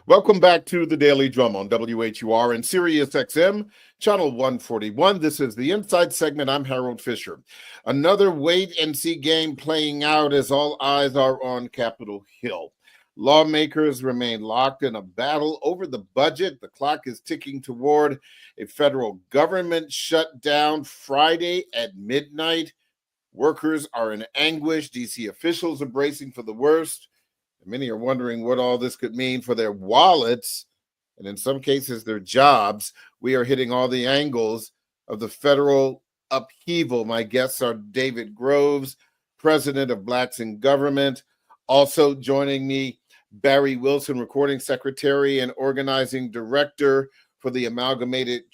Welcome back to the Daily Drum on WHUR and Sirius XM, channel 141. This is the Inside segment. I'm Harold Fisher. Another wait-and-see game playing out as all eyes are on Capitol Hill. Lawmakers remain locked in a battle over the budget. The clock is ticking toward a federal government shutdown Friday at midnight. Workers are in anguish. D.C. officials are bracing for the worst. Many are wondering what all this could mean for their wallets and in some cases their jobs. We are hitting all the angles of the federal upheaval. My guests are David Groves, president of Blacks in Government. Also joining me, Barry Wilson, recording secretary and organizing director for the Amalgamated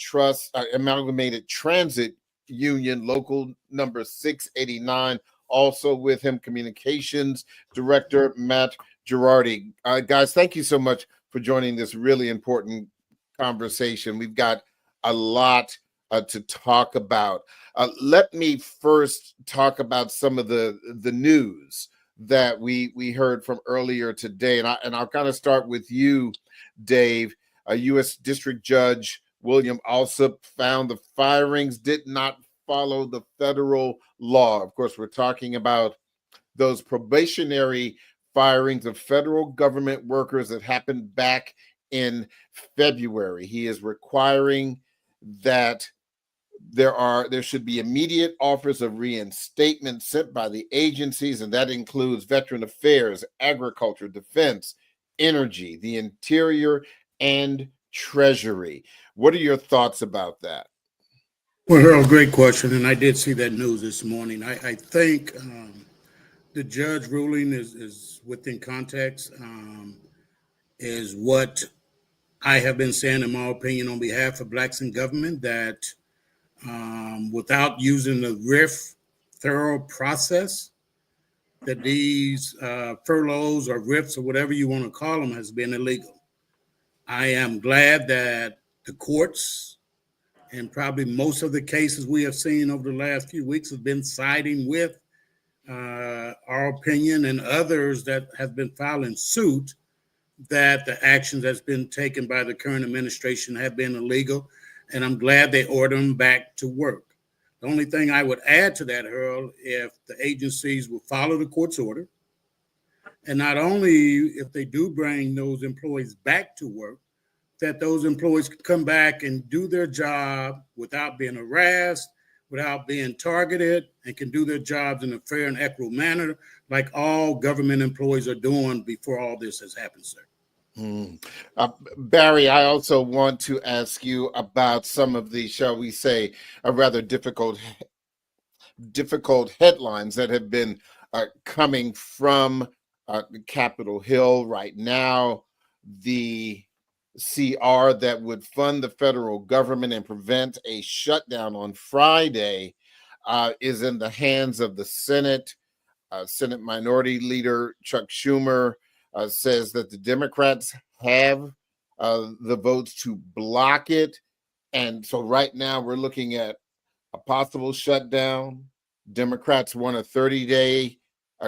Transit Union, local number 689. Also with him, communications director Matt Girardi. Guys, thank you so much for joining this really important conversation. We've got a lot to talk about. Let me first talk about some of the news that we heard from earlier today, and I'll kind of start with you, Dave. U.S. District Judge William Alsup found the firings did not follow the federal law. Of course, we're talking about those probationary firings of federal government workers that happened back in February. He is requiring that there should be immediate offers of reinstatement sent by the agencies, and that includes Veteran Affairs, Agriculture, Defense, Energy, the Interior, and Treasury. What are your thoughts about that? Well, Harold, great question, and I did see that news this morning. I think the judge ruling is within context, is what I have been saying, in my opinion, on behalf of Blacks in Government, that without using the RIF thorough process, that these furloughs or RIFs or whatever you want to call them has been illegal. I am glad that the courts and probably most of the cases we have seen over the last few weeks have been siding with our opinion and others that have been filing suit that the actions that's been taken by the current administration have been illegal, and I'm glad they ordered them back to work. The only thing I would add to that, Harold, if the agencies will follow the court's order, and not only if they do bring those employees back to work, that those employees can come back and do their job without being harassed, without being targeted, and can do their jobs in a fair and equitable manner, like all government employees are doing before all this has happened, sir. Barry, I also want to ask you about some of the, shall we say, rather difficult headlines that have been coming from Capitol Hill right now. The CR that would fund the federal government and prevent a shutdown on Friday is in the hands of the Senate. Senate Minority Leader Chuck Schumer says that the Democrats have the votes to block it. And so right now we're looking at a possible shutdown. Democrats want a 30-day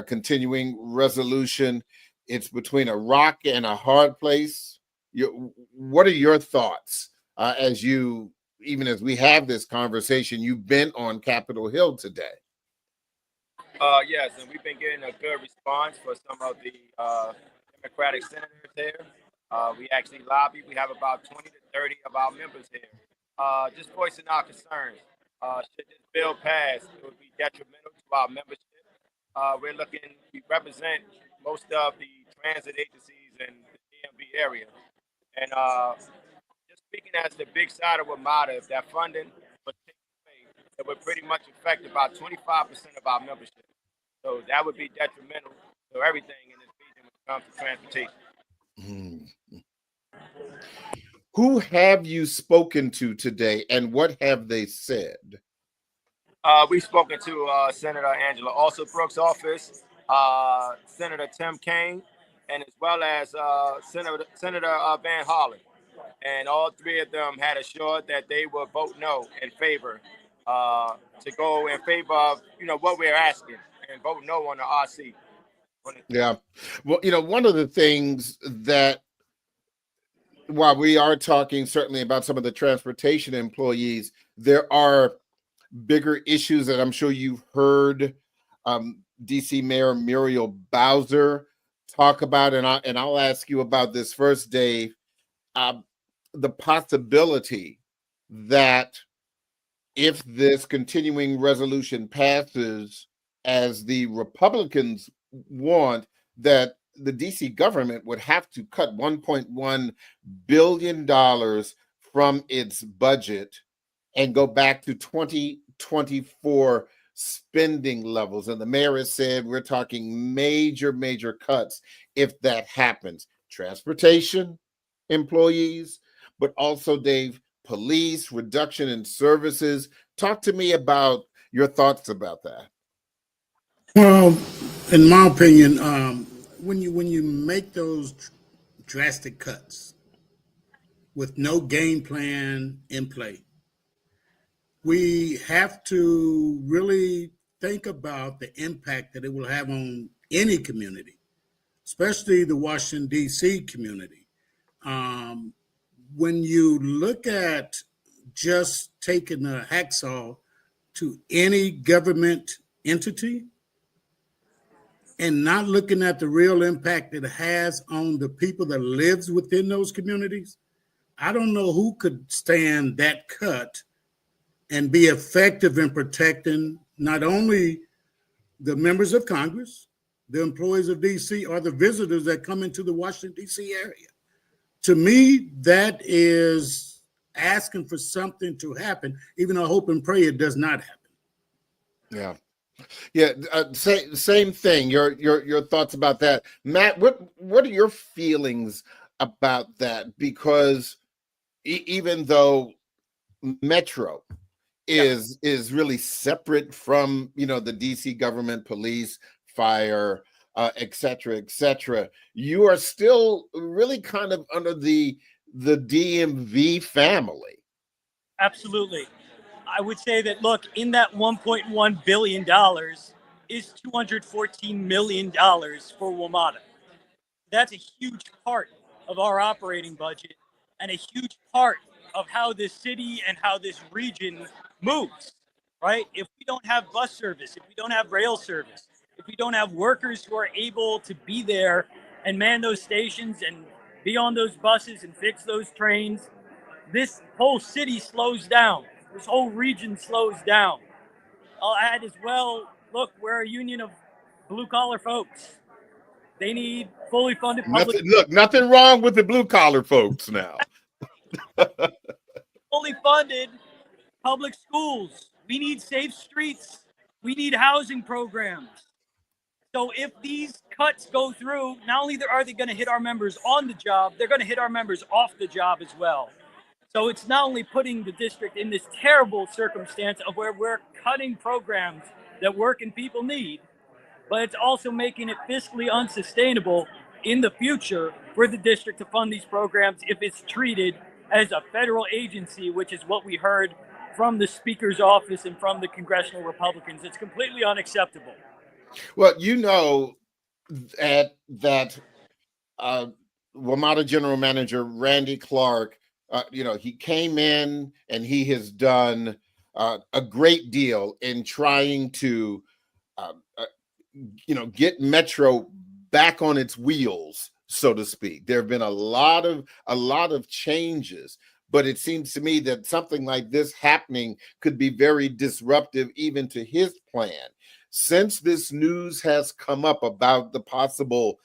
continuing resolution. It's between a rock and a hard place. What are your thoughts even as we have this conversation? You've been on Capitol Hill today. Yes, and we've been getting a good response for some of the Democratic senators there. We actually lobbied. We have about 20 to 30 of our members here, just voicing our concerns. Should this bill pass, it would be detrimental to our membership. We represent most of the transit agencies in the DMV area. And just speaking as the big side of WMATA, if that funding was taken away, it would pretty much affect about 25% of our membership. So that would be detrimental to everything in this region when it comes to transportation. Who have you spoken to today, and what have they said? We've spoken to Senator Angela Alsop's office, Senator Tim Kaine, and as well as Senator Van Hollen. And all three of them had assured that they will vote no in favor, to go in favor of, what we're asking, and vote no on the RC. Yeah. Well, one of the things that while we are talking certainly about some of the transportation employees, there are bigger issues that I'm sure you've heard DC Mayor Muriel Bowser talk about, and I'll ask you about this first, Dave. The possibility that if this continuing resolution passes as the Republicans want, that the DC government would have to cut $1.1 billion from its budget and go back to 2024 spending levels. And the mayor has said we're talking major cuts if that happens. Transportation employees, but also, Dave, police, reduction in services. Talk to me about your thoughts about that. Well, in my opinion, when you make those drastic cuts with no game plan in play, we have to really think about the impact that it will have on any community, especially the Washington, D.C. community. When you look at just taking a hacksaw to any government entity and not looking at the real impact it has on the people that lives within those communities, I don't know who could stand that cut and be effective in protecting not only the members of Congress, the employees of DC, or the visitors that come into the Washington, D.C. area. To me, that is asking for something to happen, even though I hope and pray it does not happen. Yeah, same thing. Your thoughts about that, Matt? What are your feelings about that? Because even though Metro is really separate from the DC government, police, fire, et cetera, you are still really kind of under the DMV family. Absolutely. I would say that, look, in that $1.1 billion is $214 million for WMATA. That's a huge part of our operating budget and a huge part of how this city and how this region moves, right? If we don't have bus service, if we don't have rail service, if we don't have workers who are able to be there and man those stations and be on those buses and fix those trains, this whole city slows down. This whole region slows down. I'll add as well, look, we're a union of blue collar folks. They need fully funded public. Nothing wrong with the blue collar folks now. Fully funded public schools. We need safe streets. We need housing programs. So if these cuts go through, not only are they going to hit our members on the job, they're going to hit our members off the job as well. So it's not only putting the district in this terrible circumstance of where we're cutting programs that working people need, but it's also making it fiscally unsustainable in the future for the district to fund these programs if it's treated as a federal agency, which is what we heard from the Speaker's office and from the congressional Republicans. It's completely unacceptable. Well, that WMATA General Manager Randy Clark, he came in and he has done a great deal in trying to, get Metro back on its wheels, so to speak. There have been a lot of changes, but it seems to me that something like this happening could be very disruptive even to his plan. Since this news has come up about the possible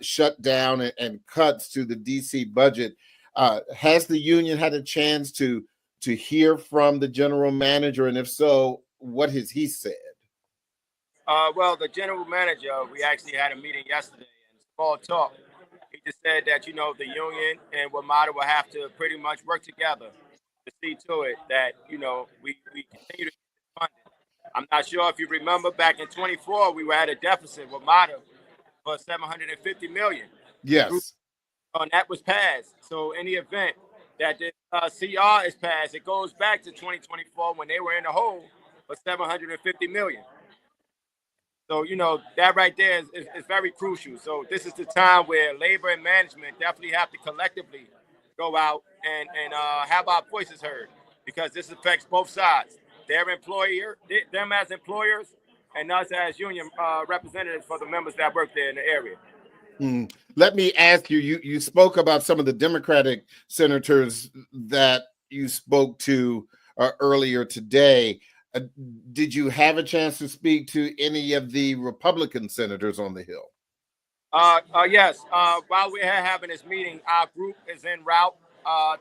shutdown and cuts to the DC budget, has the union had a chance to hear from the general manager? And if so, what has he said? Well, the general manager, we actually had a meeting yesterday and small talk. He just said that, the union and WMATA will have to pretty much work together to see to it that, we continue to get funded. I'm not sure if you remember back in 24, we were at a deficit with WMATA for $750 million. Yes. And that was passed. So in the event that the CR is passed, it goes back to 2024 when they were in the hole for $750 million. So, that right there is very crucial. So this is the time where labor and management definitely have to collectively go out and have our voices heard, because this affects both sides. Them as employers, and us as union representatives for the members that work there in the area. Let me ask you, you spoke about some of the Democratic senators that you spoke to earlier today. Did you have a chance to speak to any of the Republican senators on the Hill? Yes. While we're having this meeting, our group is en route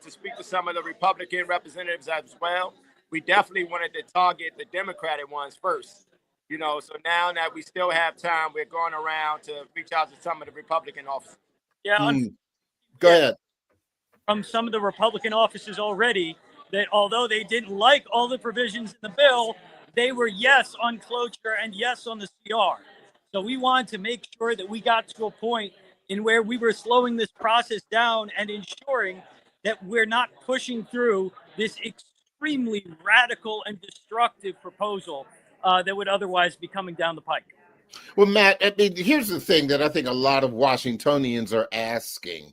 to speak to some of the Republican representatives as well. We definitely wanted to target the Democratic ones first. So now that we still have time, we're going around to reach out to some of the Republican officers. Yeah. Go ahead. From some of the Republican officers already, that although they didn't like all the provisions in the bill, they were yes on cloture and yes on the CR. So we wanted to make sure that we got to a point in where we were slowing this process down and ensuring that we're not pushing through this extremely radical and destructive proposal that would otherwise be coming down the pike. Well, Matt, I mean, here's the thing that I think a lot of Washingtonians are asking.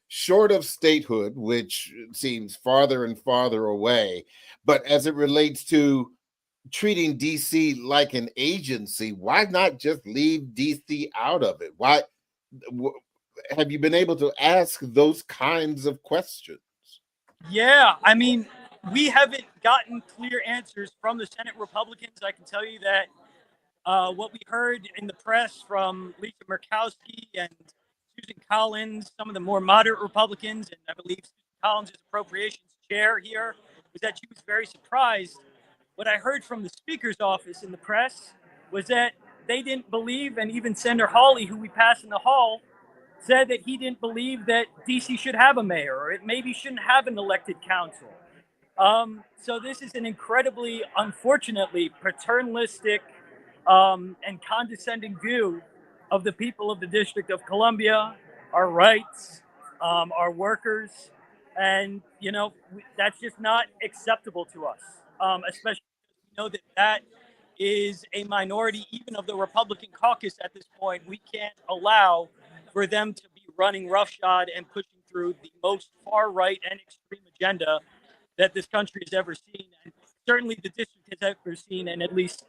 Short of statehood, which seems farther and farther away, but as it relates to treating DC like an agency, why not just leave DC out of it? Why have you been able to ask those kinds of questions? Yeah, I mean, we haven't gotten clear answers from the Senate Republicans. I can tell you that what we heard in the press from Lisa Murkowski and Susan Collins, some of the more moderate Republicans, and I believe Susan Collins is appropriations chair here, was that she was very surprised. What I heard from the Speaker's office in the press was that they didn't believe, and even Senator Hawley, who we passed in the hall, said that he didn't believe that DC should have a mayor, or it maybe shouldn't have an elected council. So this is an incredibly, unfortunately, paternalistic and condescending view of the people of the District of Columbia, our rights, our workers, and, that's just not acceptable to us, especially because we know that that is a minority, even of the Republican caucus at this point. We can't allow for them to be running roughshod and pushing through the most far-right and extreme agenda that this country has ever seen, and certainly the district has ever seen, and at least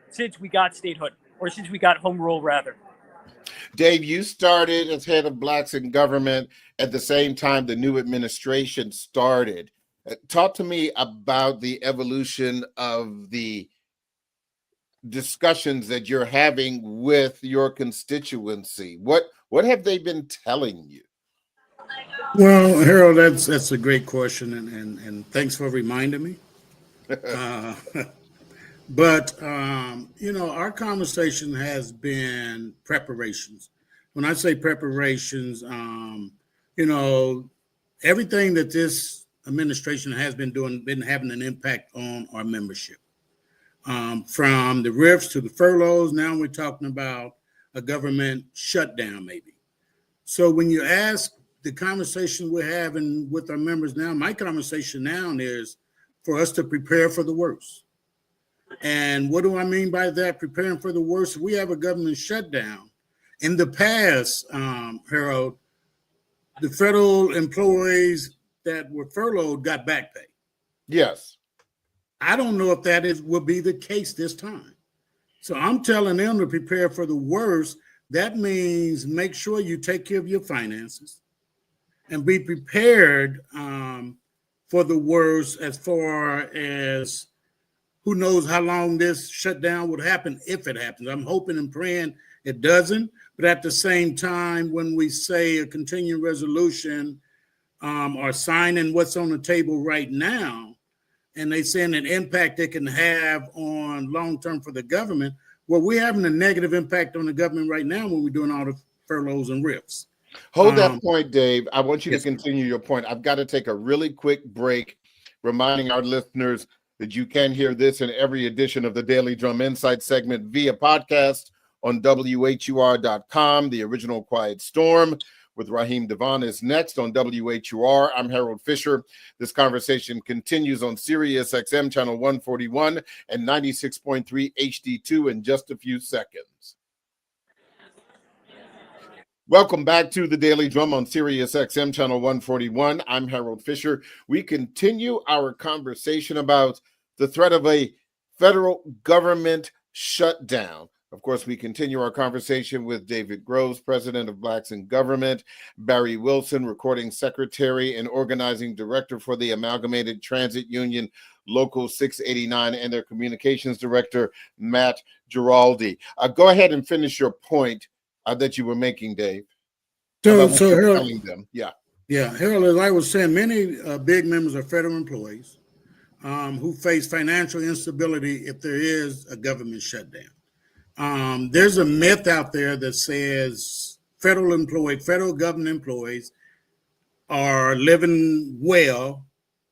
since we got statehood, or since we got home rule, rather. Dave, you started as head of Blacks in Government at the same time the new administration started. Talk to me about the evolution of the discussions that you're having with your constituency. What have they been telling you? Well, Harold, that's a great question, and thanks for reminding me. But our conversation has been preparations. When I say preparations, everything that this administration has been doing, been having an impact on our membership. From the RIFs to the furloughs, now we're talking about a government shutdown, maybe. So when you ask the conversation we're having with our members now, my conversation now is for us to prepare for the worst. And what do I mean by that, preparing for the worst? We have a government shutdown. In the past, Harold, the federal employees that were furloughed got back pay. Yes. I don't know if that will be the case this time. So I'm telling them to prepare for the worst. That means make sure you take care of your finances and be prepared for the worst, as far as who knows how long this shutdown would happen, if it happens. I'm hoping and praying it doesn't. But at the same time, when we say a continuing resolution or signing what's on the table right now, and they saying an impact it can have on long-term for the government, well, we're having a negative impact on the government right now when we're doing all the furloughs and RIFs. Hold that point, Dave. I want you yes, to continue your point. I've got to take a really quick break, reminding our listeners that you can hear this in every edition of the Daily Drum Insight segment via podcast on WHUR.com. The original Quiet Storm with Raheem Devon is next on WHUR. I'm Harold Fisher. This conversation continues on Sirius XM channel 141 and 96.3 HD2 in just a few seconds. Welcome back to the Daily Drum on Sirius XM Channel 141. I'm Harold Fisher. We continue our conversation about the threat of a federal government shutdown. Of course, we continue our conversation with David Groves, president of Blacks in Government, Barry Wilson, recording secretary and organizing director for the Amalgamated Transit Union Local 689, and their communications director, Matt Giraldi. Go ahead and finish your point that you were making, Dave. So Harold, telling them. Yeah, Harold, as I was saying, many big members are federal employees who face financial instability if there is a government shutdown. There's a myth out there that says federal government employees are living well,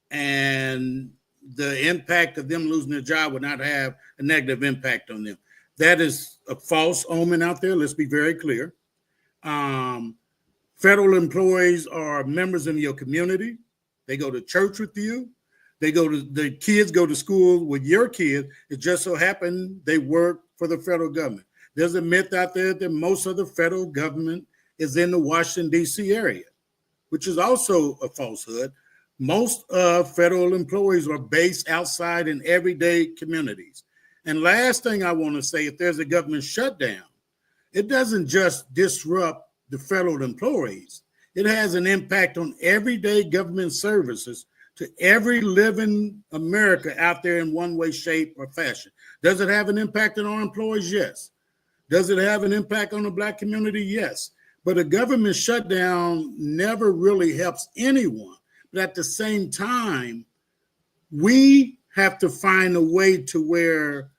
and the impact of them losing their job would not have a negative impact on them. That is a false omen out there. Let's be very clear. Federal employees are members in your community. They go to church with you. The kids go to school with your kids. It just so happened they work for the federal government. There's a myth out there that most of the federal government is in the Washington, D.C. area, which is also a falsehood. Most federal employees are based outside in everyday communities. And last thing I want to say, if there's a government shutdown, it doesn't just disrupt the federal employees. It has an impact on everyday government services to every living America out there in one way, shape, or fashion. Does it have an impact on our employees? Yes. Does it have an impact on the Black community? Yes. But a government shutdown never really helps anyone. But at the same time, we have to find a way to where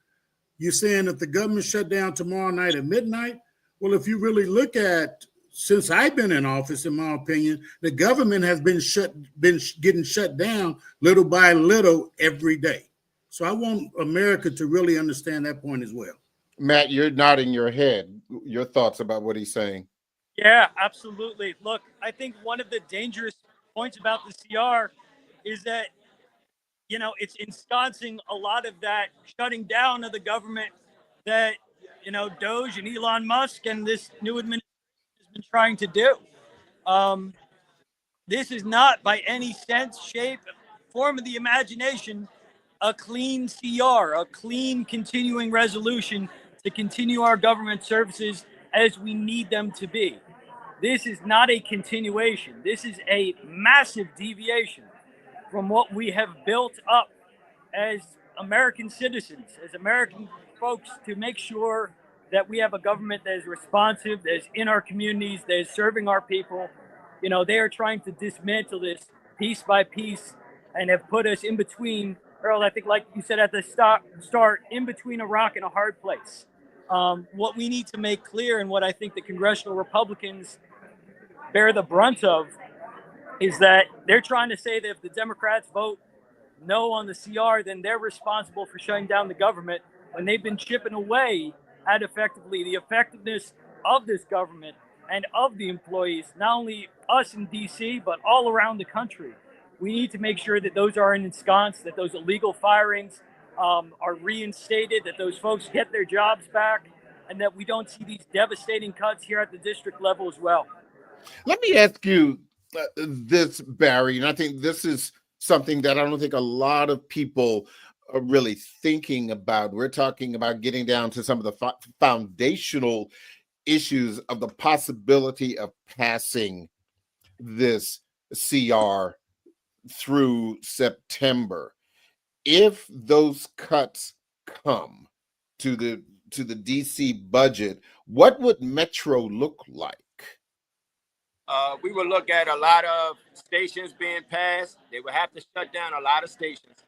you're saying that the government shut down tomorrow night at midnight. Well, if you really look at, since I've been in office, in my opinion, the government has been getting shut down little by little every day. So I want America to really understand that point as well. Matt, you're nodding your head. Your thoughts about what he's saying? Yeah, absolutely. Look, I think one of the dangerous points about the CR is that, it's ensconcing a lot of that shutting down of the government that, Doge and Elon Musk and this new administration has been trying to do. This is not by any sense, shape, form of the imagination a clean CR, a clean continuing resolution to continue our government services as we need them to be. This is not a continuation. This is a massive deviation from what we have built up as American citizens, as American folks, to make sure that we have a government that is responsive, that is in our communities, that is serving our people. They are trying to dismantle this piece by piece and have put us in between, Earl, I think like you said at the start, in between a rock and a hard place. What we need to make clear, and what I think the congressional Republicans bear the brunt of, is that they're trying to say that if the Democrats vote no on the CR, then they're responsible for shutting down the government, when they've been chipping away at effectively the effectiveness of this government and of the employees, not only us in DC, but all around the country. We need to make sure that those are ensconced, that those illegal firings are reinstated, that those folks get their jobs back, and that we don't see these devastating cuts here at the district level as well. Let me ask you this, Barry, and I think this is something that I don't think a lot of people are really thinking about. We're talking about getting down to some of the foundational issues of the possibility of passing this CR through September. If those cuts come to the DC budget, what would Metro look like? We would look at a lot of stations being passed. They would have to shut down a lot of stations.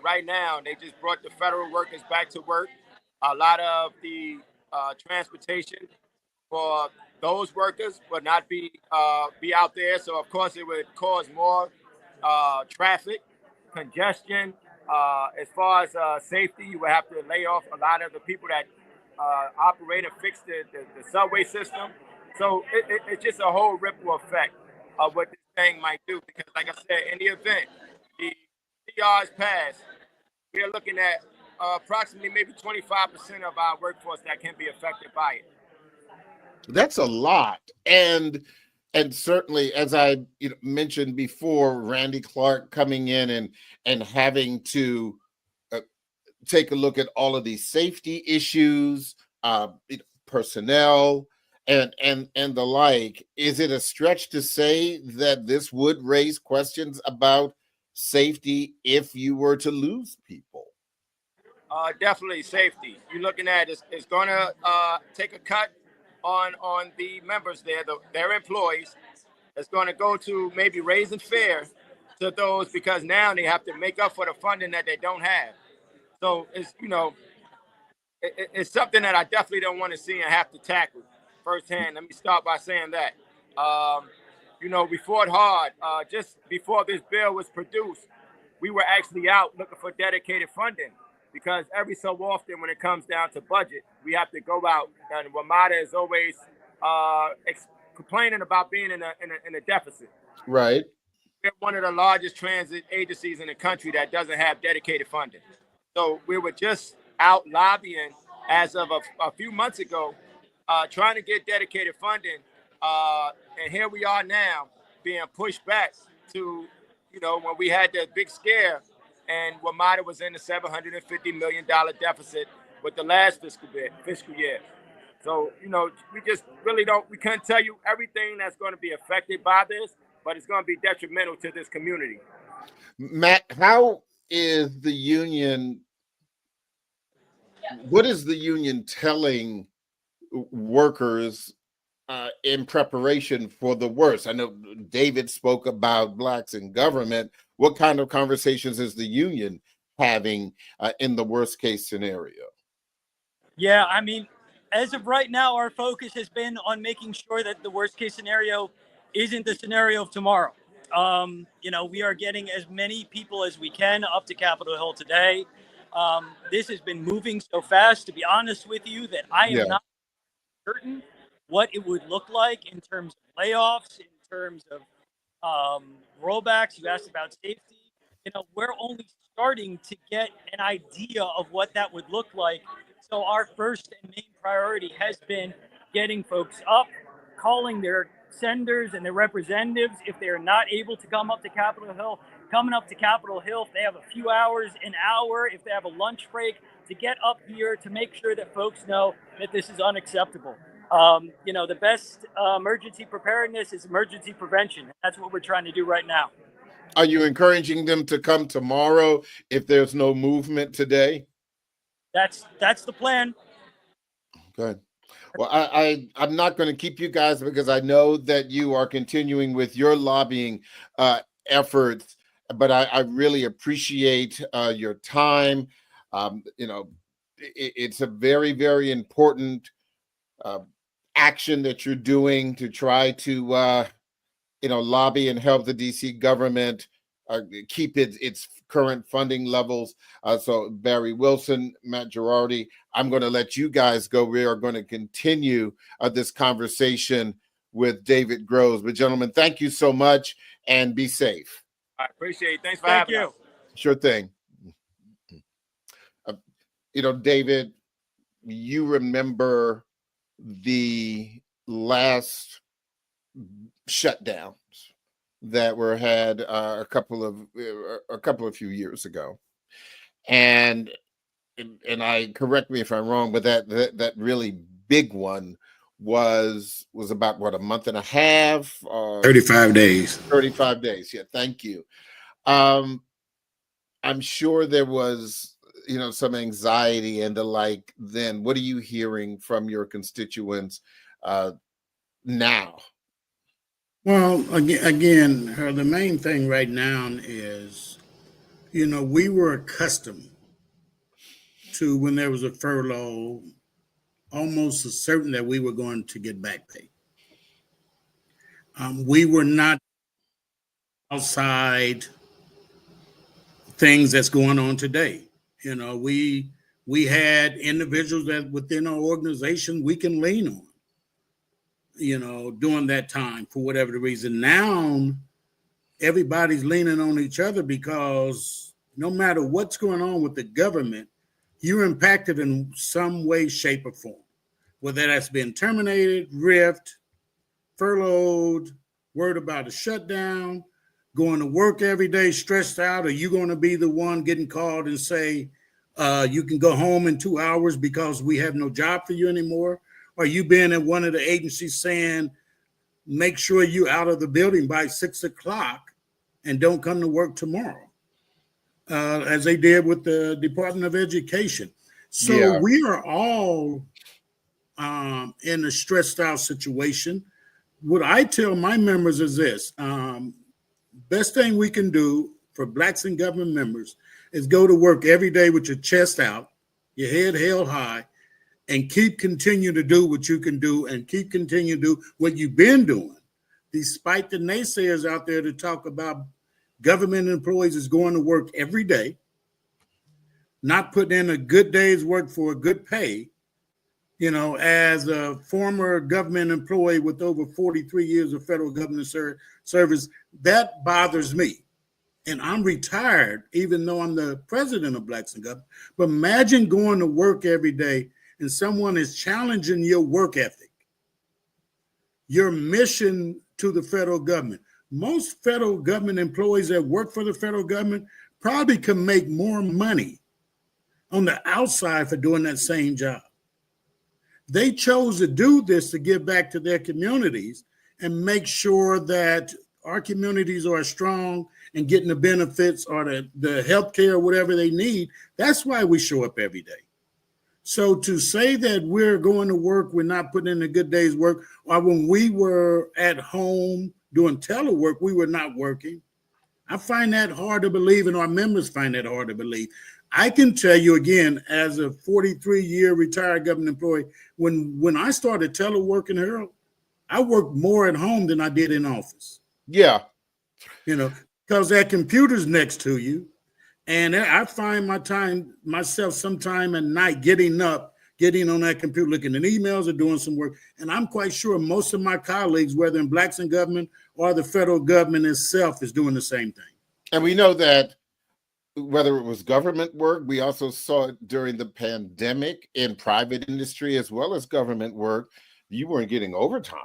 Right now, they just brought the federal workers back to work. A lot of the transportation for those workers would not be out there. So, of course, it would cause more traffic, congestion. As far as safety, you would have to lay off a lot of the people that operate and fix the subway system. So it's just a whole ripple effect of what this thing might do. Because, like I said, in the event the CRs pass, we are looking at approximately maybe 25% of our workforce that can be affected by it. That's a lot. And certainly, as I mentioned before, Randy Clark coming in and having to take a look at all of these safety issues, personnel, and the like. Is it a stretch to say that this would raise questions about safety if you were to lose people? Definitely safety. You're looking at it's going to take a cut on the members there, their employees. It's going to go to maybe raising fare to those because now they have to make up for the funding that they don't have. So it's it's something that I definitely don't want to see and have to tackle firsthand. Let me start by saying that. We fought hard. Just before this bill was produced, we were actually out looking for dedicated funding because every so often when it comes down to budget, we have to go out. And WMATA is always complaining about being in a deficit. Right. We're one of the largest transit agencies in the country that doesn't have dedicated funding. So we were just out lobbying as of a few months ago, trying to get dedicated funding. And here we are now being pushed back to, when we had that big scare and WMATA was in the $750 million deficit with the last fiscal year. So, we just really we can't tell you everything that's going to be affected by this, but it's going to be detrimental to this community. Matt, how is the union? What is the union telling workers in preparation for the worst? I know David spoke about Blacks in government. What kind of conversations is the union having in the worst case scenario? Yeah, I mean, as of right now, our focus has been on making sure that the worst case scenario isn't the scenario of tomorrow. We are getting as many people as we can up to Capitol Hill today. This has been moving so fast, to be honest with you, that I am not certain what it would look like in terms of layoffs, in terms of rollbacks. You asked about safety. We're only starting to get an idea of what that would look like. So our first and main priority has been getting folks up, calling their senators and their representatives if they're not able to come up to Capitol Hill, coming up to Capitol Hill if they have a few hours, an hour, if they have a lunch break, to get up here to make sure that folks know that this is unacceptable. The best emergency preparedness is emergency prevention. That's what we're trying to do right now. Are you encouraging them to come tomorrow if there's no movement today? That's the plan. Good. Well, I'm not going to keep you guys because I know that you are continuing with your lobbying efforts, but I really appreciate your time. It's a very, very important action that you're doing to try to, lobby and help the DC government keep its current funding levels. So Barry Wilson, Matt Girardi, I'm going to let you guys go. We are going to continue this conversation with David Groves. But gentlemen, thank you so much and be safe. I appreciate it. Thanks for having us. Sure thing. David, you remember the last shutdowns that were had a couple of few years ago, and I, correct me if I'm wrong, but that really big one was about what, a month and a half, 35 days. 35 days. Yeah, thank you. I'm sure there was some anxiety and the like then. What are you hearing from your constituents now? Well, again, the main thing right now is, we were accustomed to, when there was a furlough, almost certain that we were going to get back pay. We were not outside things that's going on today. We had individuals that within our organization we can lean on, during that time for whatever the reason. Now everybody's leaning on each other because no matter what's going on with the government, you're impacted in some way, shape, or form. whether that's been terminated, ripped, furloughed, worried about a shutdown, going to work every day stressed out? Are you going to be the one getting called and say, you can go home in 2 hours because we have no job for you anymore? Or you being at one of the agencies saying, make sure you're out of the building by 6 o'clock and don't come to work tomorrow, as they did with the Department of Education. So Yeah. we are all in a stressed out situation. What I tell my members is this: best thing we can do for Blacks in government members is go to work every day with your chest out, your head held high, and continue to do what you can do, and continue to do what you've been doing, despite the naysayers out there to talk about government employees is going to work every day, not putting in a good day's work for a good pay. You know, as a former government employee with over 43 years of federal government service, that bothers me. And I'm retired, even though I'm the president of Blacks in Government. But imagine going to work every day and someone is challenging your work ethic, your mission to the federal government. Most federal government employees that work for the federal government probably can make more money on the outside for doing that same job. They chose to do this to give back to their communities and make sure that our communities are strong and getting the benefits or the health care, whatever they need. That's why we show up every day. So to say that we're going to work, we're not putting in a good day's work, or when we were at home doing telework, we were not working, I find that hard to believe, and our members find that hard to believe. I can tell you again, as a 43-year retired government employee, when I started teleworking, Harold, I worked more at home than I did in office. Yeah. You know, because that computer's next to you. And I find myself sometime at night getting on that computer, looking at emails or doing some work. And I'm quite sure most of my colleagues, whether in Blacks in Government or the federal government itself, is doing the same thing. And we know that whether it was government work, we also saw it during the pandemic in private industry as well as government work, you weren't getting overtime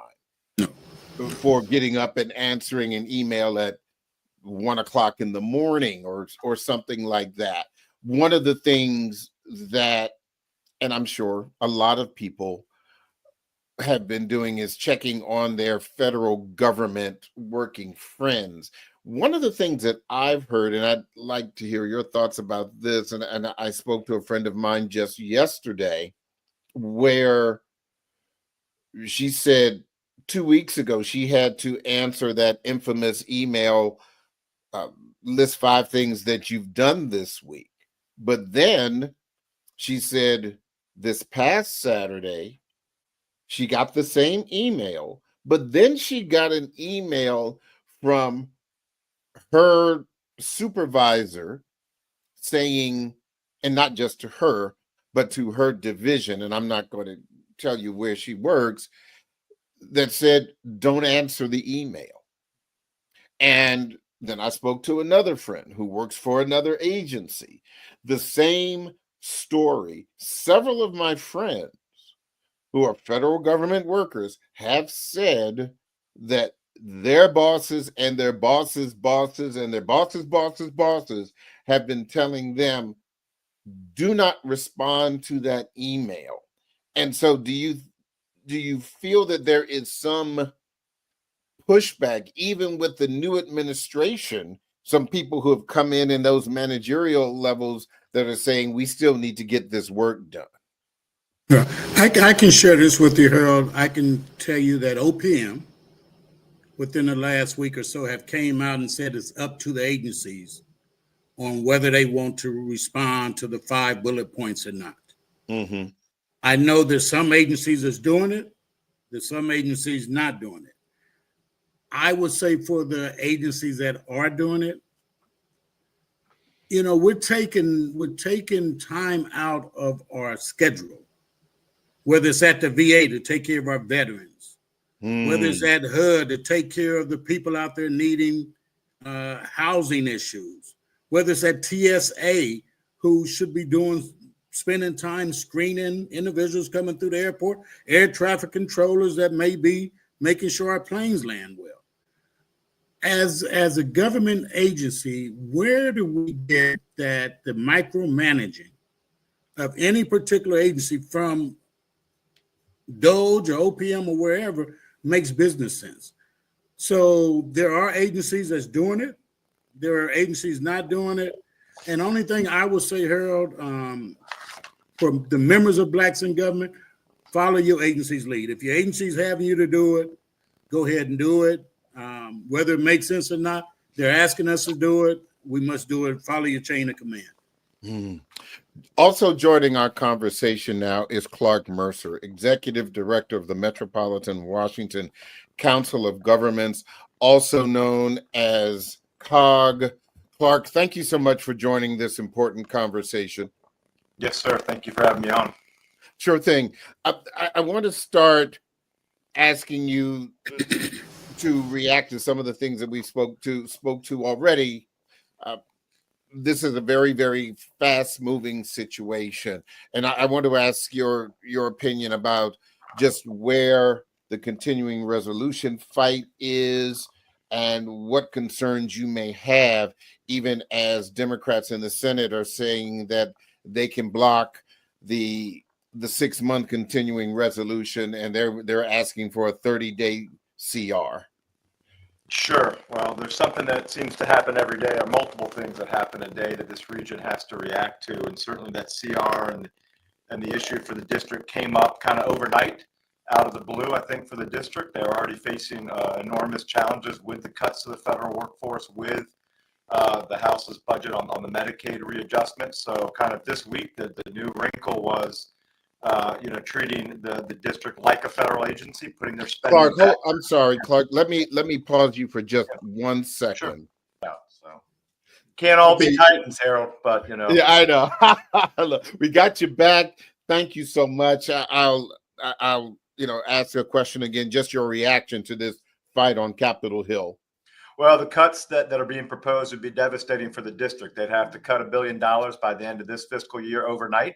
for getting up and answering an email at 1 o'clock in the morning or something like that. One of the things that, and I'm sure a lot of people have been doing, is checking on their federal government working friends. One of the things that I've heard, and I'd like to hear your thoughts about this, and I spoke to a friend of mine just yesterday where she said 2 weeks ago she had to answer that infamous email, list 5 things that you've done this week. But then she said this past Saturday, she got the same email, but then she got an email from her supervisor saying, and not just to her, but to her division, and I'm not going to tell you where she works, that said, don't answer the email. And then I spoke to another friend who works for another agency. The same story. Several of my friends who are federal government workers have said that their bosses and their bosses' bosses and their bosses' bosses' bosses have been telling them, do not respond to that email. And so do you feel that there is some pushback, even with the new administration, some people who have come in those managerial levels that are saying we still need to get this work done? Yeah, I can share this with you, Harold. I can tell you that OPM, within the last week or so, have came out and said it's up to the agencies on whether they want to respond to the 5 bullet points or not. Mm-hmm. I know there's some agencies that's doing it, there's some agencies not doing it. I would say for the agencies that are doing it, you know, we're taking time out of our schedule, whether it's at the VA to take care of our veterans, whether it's at HUD to take care of the people out there needing housing issues, whether it's at TSA who should be doing spending time screening individuals coming through the airport, air traffic controllers that may be making sure our planes land well. As a government agency, where do we get that the micromanaging of any particular agency from Doge or OPM or wherever makes business sense? So there are agencies that's doing it. There are agencies not doing it. And only thing I will say, Harold, for the members of Blacks in Government, follow your agency's lead. If your agency's having you to do it, go ahead and do it. Whether it makes sense or not, they're asking us to do it. We must do it. Follow your chain of command. Mm. Also joining our conversation now is Clark Mercer, Executive Director of the Metropolitan Washington Council of Governments, also known as COG. Clark, thank you so much for joining this important conversation. Yes, sir. Thank you for having me on. Sure thing. I want to start asking you to react to some of the things that we spoke to already. This is a very, very fast-moving situation, and I want to ask your opinion about just where the continuing resolution fight is and what concerns you may have, even as Democrats in the Senate are saying that they can block the 6-month continuing resolution, and they're asking for a 30-day CR. Sure. Well, there's something that seems to happen every day, or multiple things that happen a day that this region has to react to, and certainly that CR and the issue for the district came up kind of overnight, out of the blue. I think for the district, they're already facing enormous challenges with the cuts to the federal workforce, with the House's budget on the Medicaid readjustment. So, kind of this week, the new wrinkle was, treating the district like a federal agency, putting their spending. Clark, I'm sorry, Clark. Let me pause you for just 1 second. Sure. Yeah, so can't all be Titans, Harold, but Yeah, I know. Look, we got you back. Thank you so much. I'll ask a question again. Just your reaction to this fight on Capitol Hill. Well, the cuts that are being proposed would be devastating for the district. They'd have to cut $1 billion by the end of this fiscal year overnight.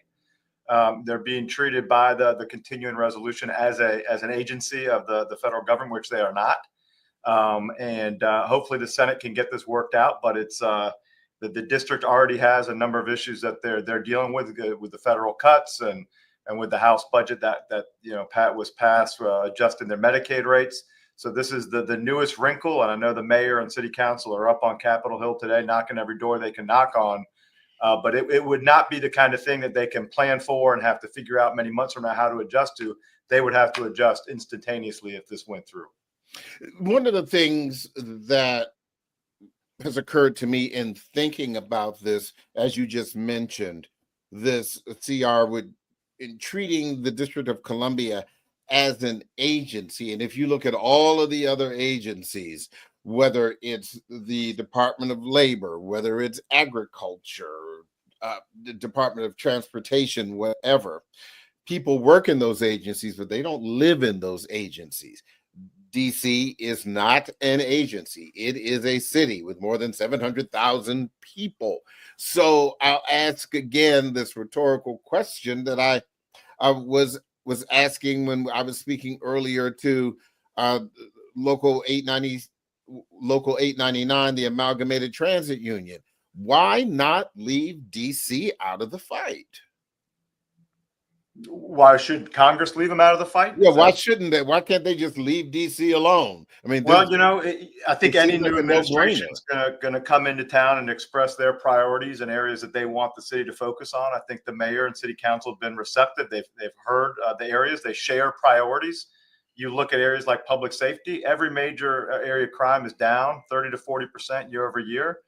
They're being treated by the continuing resolution as an agency of the federal government, which they are not. Hopefully the Senate can get this worked out. But it's the district already has a number of issues that they're dealing with the federal cuts and with the House budget that was passed, adjusting their Medicaid rates. So this is the newest wrinkle, and I know the mayor and city council are up on Capitol Hill today, knocking every door they can knock on. But it would not be the kind of thing that they can plan for and have to figure out many months from now how to adjust to. They would have to adjust instantaneously if this went through. One of the things that has occurred to me in thinking about this, as you just mentioned, this CR in treating the District of Columbia as an agency. And if you look at all of the other agencies, whether it's the Department of Labor, whether it's agriculture, the Department of Transportation, whatever, people work in those agencies, but they don't live in those agencies. DC is not an agency. It is a city with more than 700,000 people. So I'll ask again this rhetorical question that I was asking when I was speaking earlier to Local 899, the Amalgamated Transit Union. Why not leave DC out of the fight? Why should Congress leave them out of the fight? Yeah, why shouldn't they? Why can't they just leave DC alone? I mean, well, I think any new administration is going to come into town and express their priorities and areas that they want the city to focus on. I think the mayor and city council have been receptive. They've heard the areas. They share priorities. You look at areas like public safety. Every major area of crime is down 30 to 40% year over year.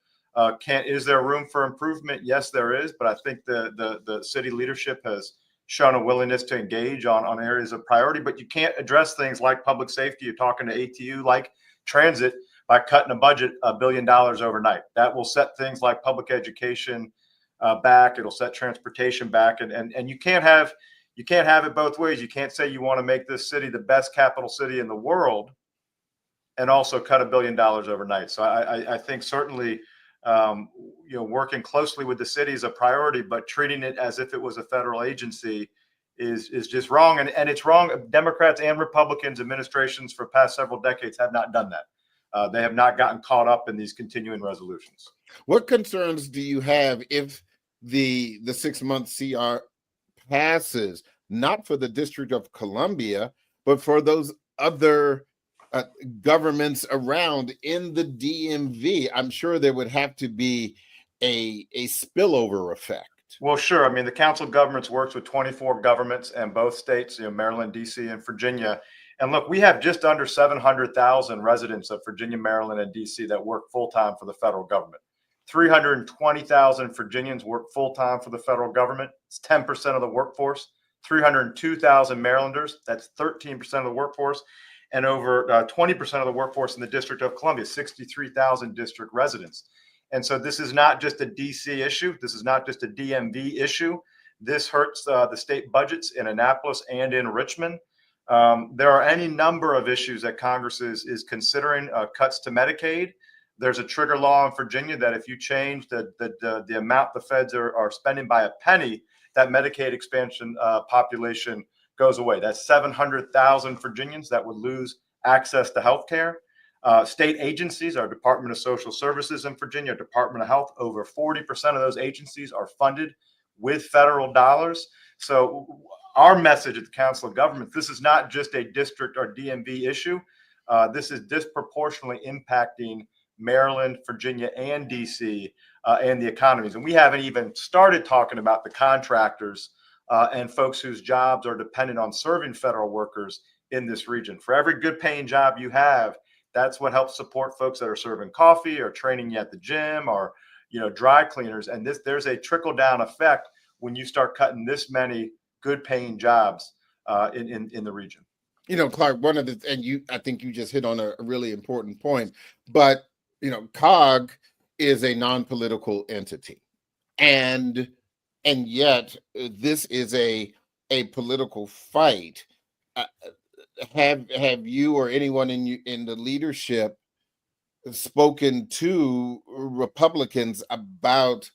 Is there room for improvement? Yes, there is. But I think the city leadership has shown a willingness to engage on areas of priority, but you can't address things like public safety. You're talking to ATU, like transit, by cutting a budget $1 billion overnight. That will set things like public education back. It'll set transportation back, and you can't have it both ways. You can't say you want to make this city the best capital city in the world and also cut $1 billion overnight. So I think certainly working closely with the city is a priority, but treating it as if it was a federal agency is just wrong. And it's wrong. Democrats and Republicans administrations for past several decades have not done that. They have not gotten caught up in these continuing resolutions. What concerns do you have if the 6-month CR passes, not for the District of Columbia, but for those other governments around in the DMV? I'm sure there would have to be a spillover effect. Well, sure. I mean, the Council of Governments works with 24 governments and both states, Maryland, DC, and Virginia. And look, we have just under 700,000 residents of Virginia, Maryland, and DC that work full-time for the federal government. 320,000 Virginians work full-time for the federal government. It's 10% of the workforce. 302,000 Marylanders, that's 13% of the workforce. And over 20% of the workforce in the District of Columbia, 63,000 district residents. And so this is not just a DC issue. This is not just a DMV issue. This hurts the state budgets in Annapolis and in Richmond. There are any number of issues that Congress is considering, cuts to Medicaid. There's a trigger law in Virginia that if you change the amount the feds are spending by a penny, that Medicaid expansion population goes away. That's 700,000 Virginians that would lose access to health care. State agencies, our Department of Social Services in Virginia, Department of Health, over 40% of those agencies are funded with federal dollars. So our message at the Council of Governments, this is not just a district or DMV issue. This is disproportionately impacting Maryland, Virginia, and DC and the economies. And we haven't even started talking about the contractors and folks whose jobs are dependent on serving federal workers in this region. For every good paying job you have, that's what helps support folks that are serving coffee or training you at the gym or, dry cleaners. And there's a trickle down effect when you start cutting this many good paying jobs in the region. Clark, I think you just hit on a really important point, but COG is a non-political entity, and yet this is a political fight. Have you or anyone in the leadership spoken to Republicans about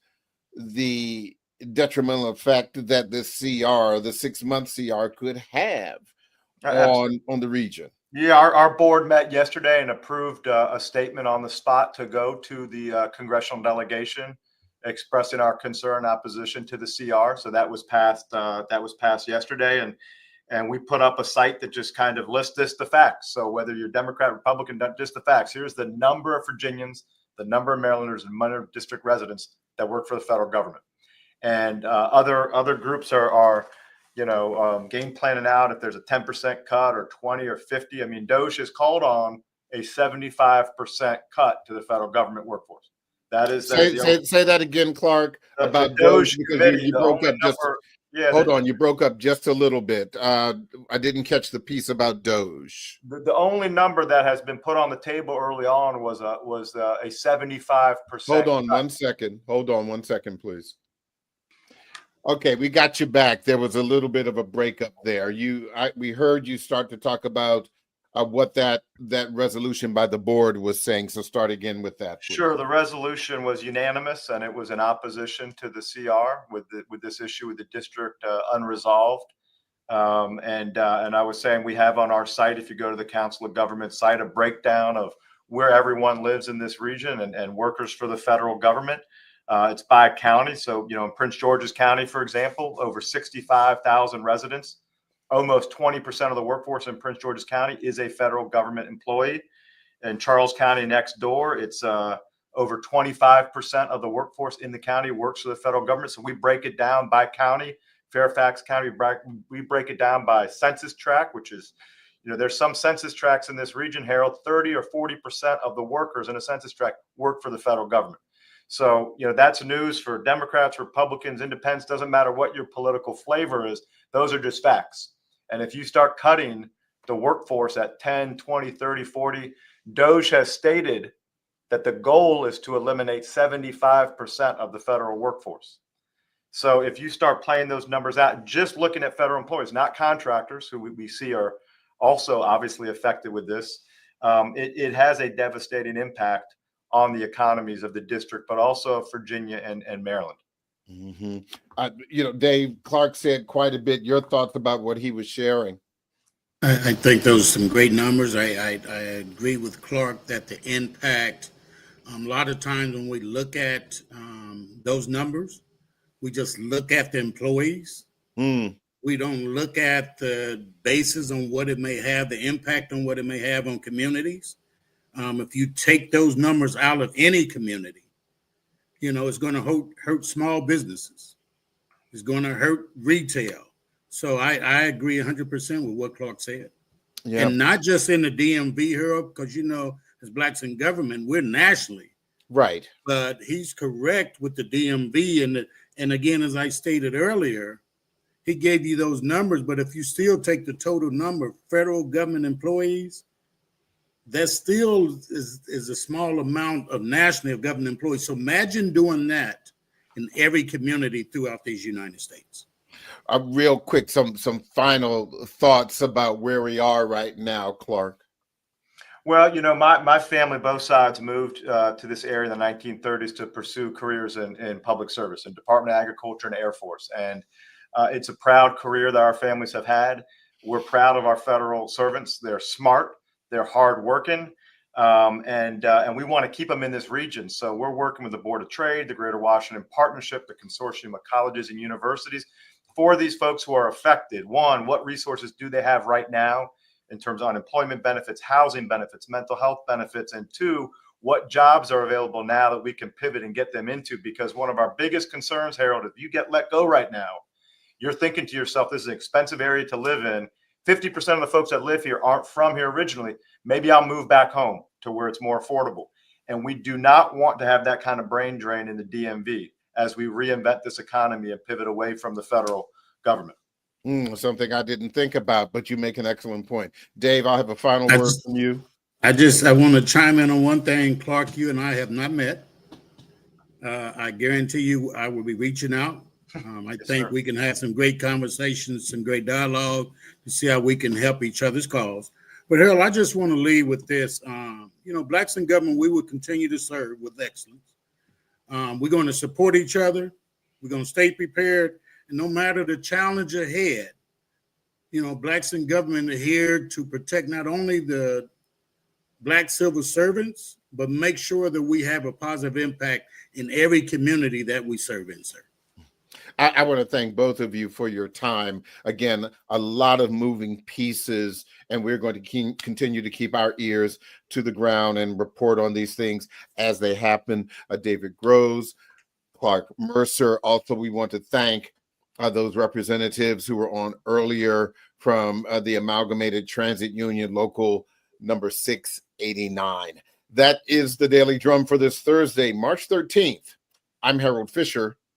the detrimental effect that this CR, the 6-month CR, could have on the region? Yeah, our board met yesterday and approved a statement on the spot to go to the congressional delegation expressing our concern, opposition to the CR. So that was passed yesterday, and we put up a site that just kind of lists the facts. So whether you're Democrat, Republican, just the facts. Here's the number of Virginians, the number of Marylanders, and number of district residents that work for the federal government. And other groups are game planning out if there's a 10% cut or 20 or 50. I mean, DOJ has called on a 75% cut to the federal government workforce. That is say that again, Clark, about DOJ, because you broke up just. Hold on, you broke up just a little bit. I didn't catch the piece about DOJ. The only number that has been put on the table early on was a 75%. Hold on 1 second. Hold on 1 second, please. Okay, we got you back. There was a little bit of a breakup there. We heard you start to talk about what that resolution by the board was saying. So start again with that, please. Sure. The resolution was unanimous, and it was in opposition to the CR with this issue with the district unresolved. And I was saying we have on our site, if you go to the Council of Government site, a breakdown of where everyone lives in this region and workers for the federal government. It's by county. So, in Prince George's County, for example, over 65,000 residents, almost 20% of the workforce in Prince George's County is a federal government employee. In Charles County next door, it's over 25% of the workforce in the county works for the federal government. So we break it down by county. Fairfax County, we break it down by census tract, which is, there's some census tracts in this region, Harold, 30 or 40% of the workers in a census tract work for the federal government. So, that's news for Democrats, Republicans, independents, doesn't matter what your political flavor is. Those are just facts. And if you start cutting the workforce at 10, 20, 30, 40, DOJ has stated that the goal is to eliminate 75% of the federal workforce. So if you start playing those numbers out, just looking at federal employees, not contractors, who we see are also obviously affected with this, it has a devastating impact on the economies of the district, but also of Virginia and Maryland. Dave, Clark said quite a bit. Your thoughts about what he was sharing? I think those are some great numbers. I agree with Clark that the impact, a lot of times when we look at those numbers, we just look at the employees. We don't look at the basis on what it may have, the impact on what it may have on communities. If you take those numbers out of any community, it's going to hurt small businesses. It's going to hurt retail. So I agree 100% with what Clark said. Yeah. And not just in the DMV, Harold, because, as Blacks in Government, we're nationally. Right. But he's correct with the DMV. And again, as I stated earlier, he gave you those numbers. But if you still take the total number of federal government employees, that still is a small amount of nationally of government employees. So imagine doing that in every community throughout these United States. Real quick, some final thoughts about where we are right now, Clark. Well, my family, both sides, moved to this area in the 1930s to pursue careers in public service, in Department of Agriculture and Air Force. And it's a proud career that our families have had. We're proud of our federal servants. They're smart, they're hardworking, and we want to keep them in this region. So we're working with the Board of Trade, the Greater Washington Partnership, the Consortium of Colleges and Universities, for these folks who are affected. One, what resources do they have right now in terms of unemployment benefits, housing benefits, mental health benefits? And two, what jobs are available now that we can pivot and get them into? Because one of our biggest concerns, Harold, if you get let go right now, you're thinking to yourself, this is an expensive area to live in. 50% of the folks that live here aren't from here originally. Maybe I'll move back home to where it's more affordable. And we do not want to have that kind of brain drain in the DMV as we reinvent this economy and pivot away from the federal government. Something I didn't think about, but you make an excellent point. Dave, I'll have a final word from you. I want to chime in on one thing. Clark, you and I have not met. I guarantee you I will be reaching out. I think we can have some great conversations, some great dialogue to see how we can help each other's cause. But Harold, I just want to leave with this. Blacks in Government, we will continue to serve with excellence. We're going to support each other. We're going to stay prepared. And no matter the challenge ahead, Blacks in Government are here to protect not only the Black civil servants, but make sure that we have a positive impact in every community that we serve in, sir. I want to thank both of you for your time. Again, a lot of moving pieces, and we're going to continue to keep our ears to the ground and report on these things as they happen. David Groves, Clark Mercer. Also, we want to thank those representatives who were on earlier from the Amalgamated Transit Union, local number 689. That is the Daily Drum for this Thursday, March 13th. I'm Harold Fisher.